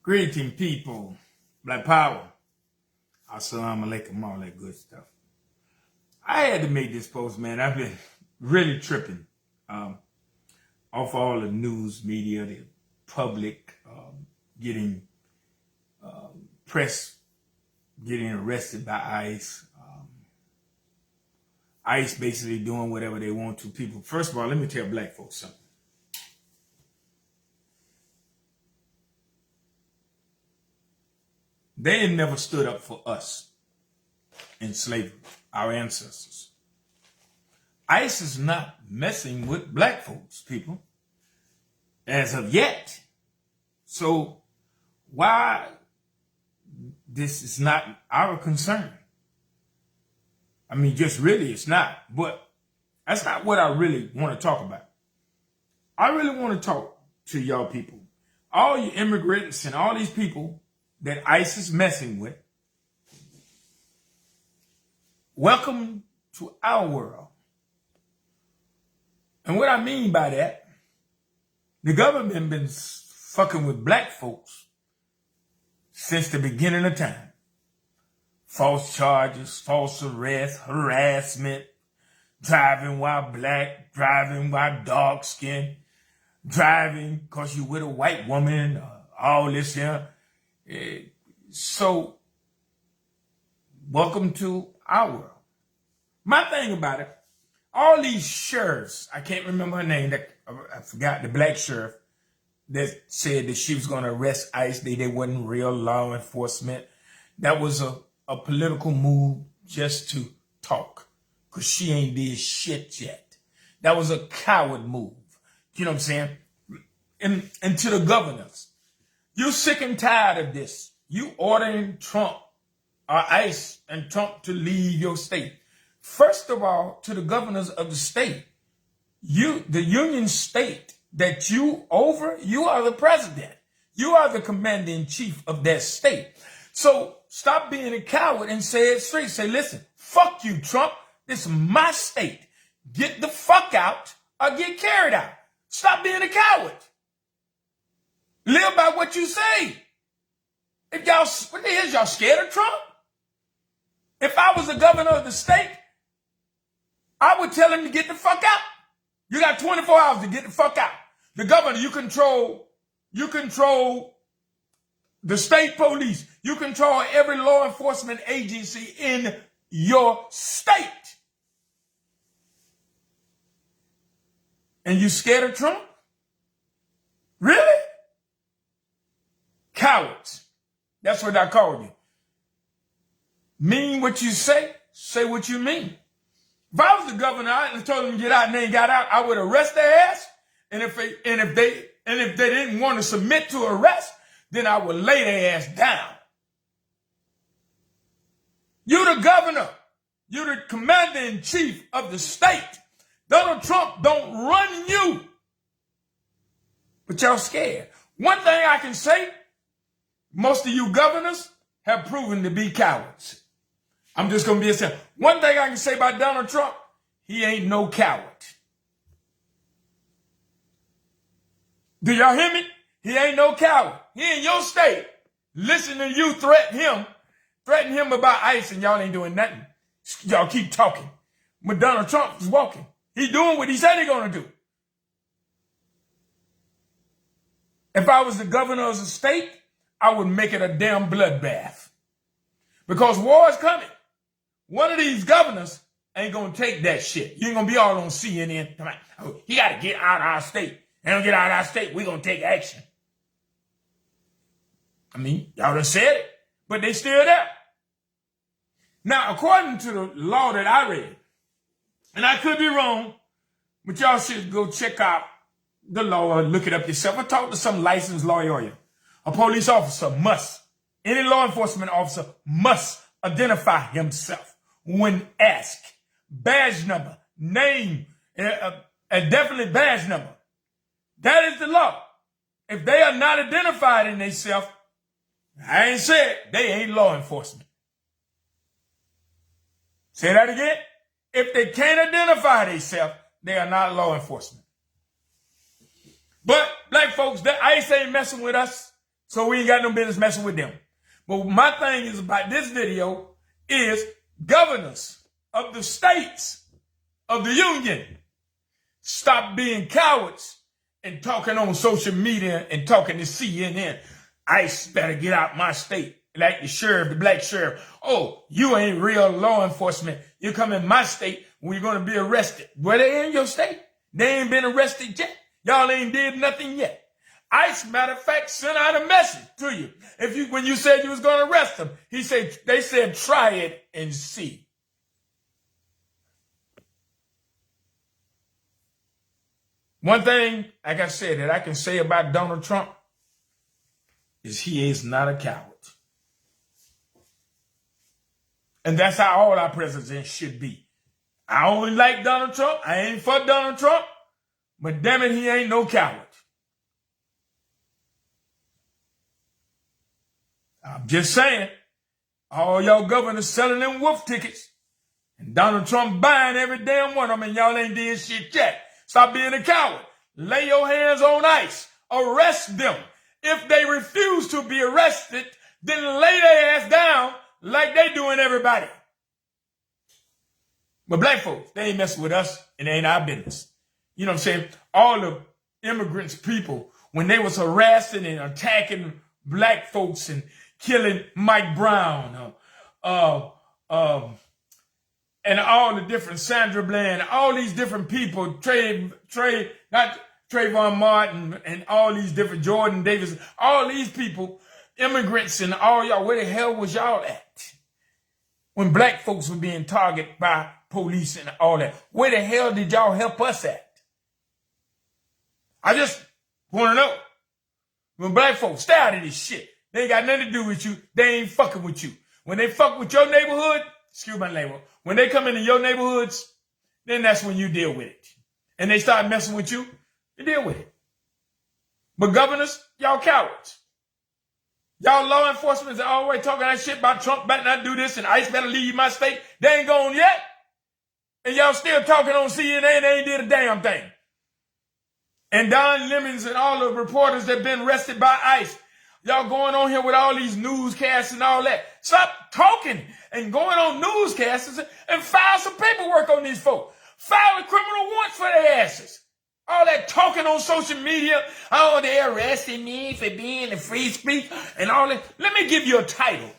Greeting people, Black Power, Assalamu alaikum, all that good stuff. I had to make this post, man. I've been really tripping off all the news media, the public getting press, getting arrested by ICE. ICE basically doing whatever they want to people. First of all, let me tell black folks something. They had never stood up for us in slavery, our ancestors. ICE is not messing with black folks, people, as of yet. So why this is not our concern? I mean, just really it's not. But that's not what I really want to talk about. I really want to talk to y'all people, all you immigrants and all these people that ICE is messing with. Welcome to our world. And what I mean by that, the government been fucking with black folks since the beginning of time. False charges, false arrest, harassment, driving while black, driving while dark skinned, driving because you with a white woman, all this here. So, welcome to our world. My thing about it, all these sheriffs, I can't remember her name, I forgot, the black sheriff that said that she was going to arrest ICE, they wasn't real law enforcement. That was a political move just to talk, because she ain't did shit yet. That was a coward move. You know what I'm saying? And to the governors, you sick and tired of this. You ordering Trump or ICE and Trump to leave your state. First of all, to the governors of the state, the union state that you over, you are the president. You are the commander-in-chief of that state. So stop being a coward and say it straight. Say, listen, fuck you, Trump. This is my state. Get the fuck out or get carried out. Stop being a coward. Live by what you say. If y'all, what the hell is y'all scared of Trump? If I was the governor of the state, I would tell him to get the fuck out. You got 24 hours to get the fuck out. The governor, you control the state police. You control every law enforcement agency in your state. And you scared of Trump? Really? Cowards. That's what I call you. Mean what you say what you mean. If I was the governor, I told them to get out and they got out, I would arrest their ass. And if they didn't want to submit to arrest, then I would lay their ass down. You the governor. You the commander-in-chief of the state. Donald Trump don't run you. But y'all scared. One thing I can say, most of you governors have proven to be cowards. I'm just going to be a simple. One thing I can say about Donald Trump, he ain't no coward. Do y'all hear me? He ain't no coward. He in your state. Listen to you threaten him about ICE, and y'all ain't doing nothing. Y'all keep talking. But Donald Trump is walking. He doing what he said he's going to do. If I was the governor of the state, I would make it a damn bloodbath. Because war is coming. One of these governors ain't going to take that shit. You ain't going to be all on CNN. Come on. Oh, he got to get out of our state. They don't get out of our state, we're going to take action. I mean, y'all done said it, but they still there. Now, according to the law that I read, and I could be wrong, but y'all should go check out the law or look it up yourself or talk to some licensed lawyer. A police officer must, any law enforcement officer must identify himself when asked. Badge number, name, a definite badge number. That is the law. If they are not identified in themselves, I ain't said they ain't law enforcement. Say that again. If they can't identify themselves, they are not law enforcement. But black folks, the ICE ain't messing with us. So we ain't got no business messing with them. But my thing is about this video is governors of the states of the union, stop being cowards and talking on social media and talking to CNN. ICE better get out my state. Like the sheriff, the black sheriff. Oh, you ain't real law enforcement. You come in my state when you're going to be arrested. Well, they in your state. They ain't been arrested yet. Y'all ain't did nothing yet. ICE, matter of fact, sent out a message to you. When you said you was going to arrest them, they said, try it and see. One thing, like I said, that I can say about Donald Trump is he is not a coward. And that's how all our presidents should be. I only like Donald Trump. I ain't for Donald Trump. But damn it, he ain't no coward. I'm just saying, all y'all governors selling them wolf tickets. And Donald Trump buying every damn one of them, and y'all ain't doing shit yet. Stop being a coward. Lay your hands on ICE. Arrest them. If they refuse to be arrested, then lay their ass down like they doing everybody. But black folks, they ain't messing with us, and it ain't our business. You know what I'm saying? All the immigrants people, when they was harassing and attacking black folks and killing Mike Brown, and all the different Sandra Bland, all these different people, not Trayvon Martin, and all these different Jordan Davis, all these people, immigrants and all y'all, where the hell was y'all at? When black folks were being targeted by police and all that, where the hell did y'all help us at? I just want to know. When black folks, stay out of this shit. They ain't got nothing to do with you. They ain't fucking with you. When they fuck with your neighborhood, excuse my language, when they come into your neighborhoods, then that's when you deal with it. And they start messing with you, you deal with it. But governors, y'all cowards. Y'all law enforcement is always talking that shit about Trump better not do this and ICE better leave my state. They ain't gone yet. And y'all still talking on CNN, they ain't did a damn thing. And Don Lemons and all the reporters that been arrested by ICE, y'all going on here with all these newscasts and all that. Stop talking and going on newscasts and file some paperwork on these folks. File a criminal warrant for their asses. All that talking on social media, oh, they arrested me for being a free speech and all that. Let me give you a title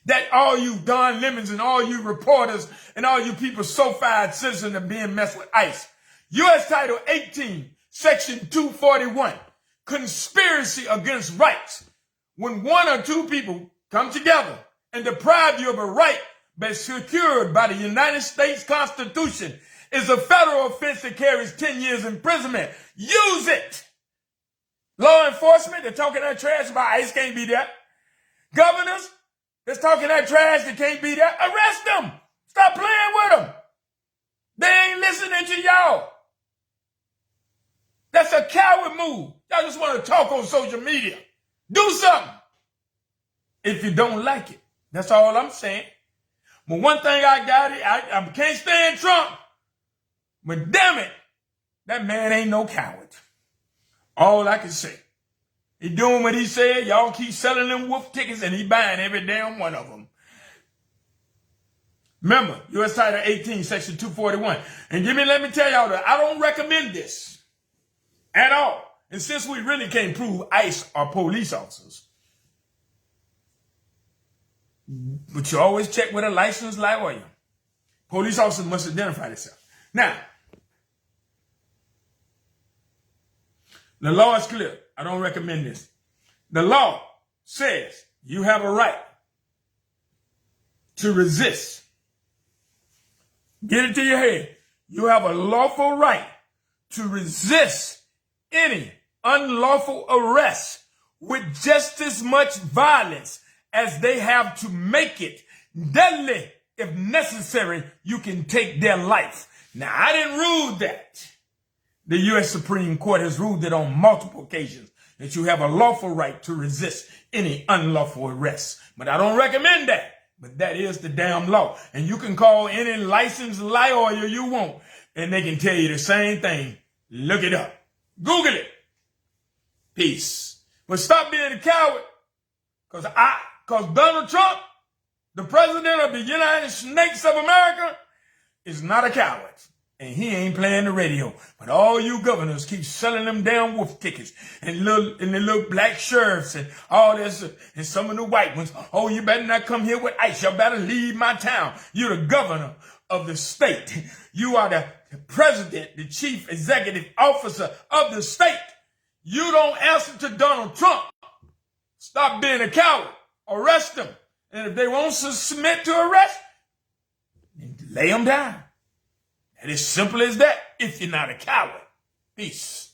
that all you Don Lemons and all you reporters and all you people so-fired citizens are being messed with ICE. U.S. Title 18, Section 241, conspiracy against rights. When one or two people come together and deprive you of a right that's secured by the United States Constitution is a federal offense that carries 10 years imprisonment. Use it. Law enforcement, they're talking that trash about ICE can't be there. Governors, they're talking that trash that can't be there. Arrest them. Stop playing with them. They ain't listening to y'all. That's a coward move. Y'all just want to talk on social media. Do something. If you don't like it. That's all I'm saying. But one thing I got, I can't stand Trump. But damn it, that man ain't no coward. All I can say. He doing what he said. Y'all keep selling them wolf tickets and he buying every damn one of them. Remember, U.S. Title 18, Section 241. And let me tell y'all that I don't recommend this at all. And since we really can't prove ICE are police officers, but you always check with a licensed lawyer. Police officers must identify themselves. Now, the law is clear. I don't recommend this. The law says you have a right to resist. Get it to your head. You have a lawful right to resist any unlawful arrest with just as much violence as they have to make it deadly. If necessary, you can take their life. Now, I didn't rule that. The U.S. Supreme Court has ruled it on multiple occasions that you have a lawful right to resist any unlawful arrest. But I don't recommend that. But that is the damn law. And you can call any licensed lawyer you want, and they can tell you the same thing. Look it up. Google it. Peace. But stop being a coward, because Donald Trump, the president of the United States of America, is not a coward. And he ain't playing the radio. But all you governors keep selling them damn wolf tickets and the little black sheriffs and all this, and some of the white ones. Oh, you better not come here with ICE. You better leave my town. You're the governor of the state. You are the president, the chief executive officer of the state. You don't answer to Donald Trump. Stop being a coward. Arrest them. And if they won't submit to arrest, then lay them down. And as simple as that, if you're not a coward. Peace.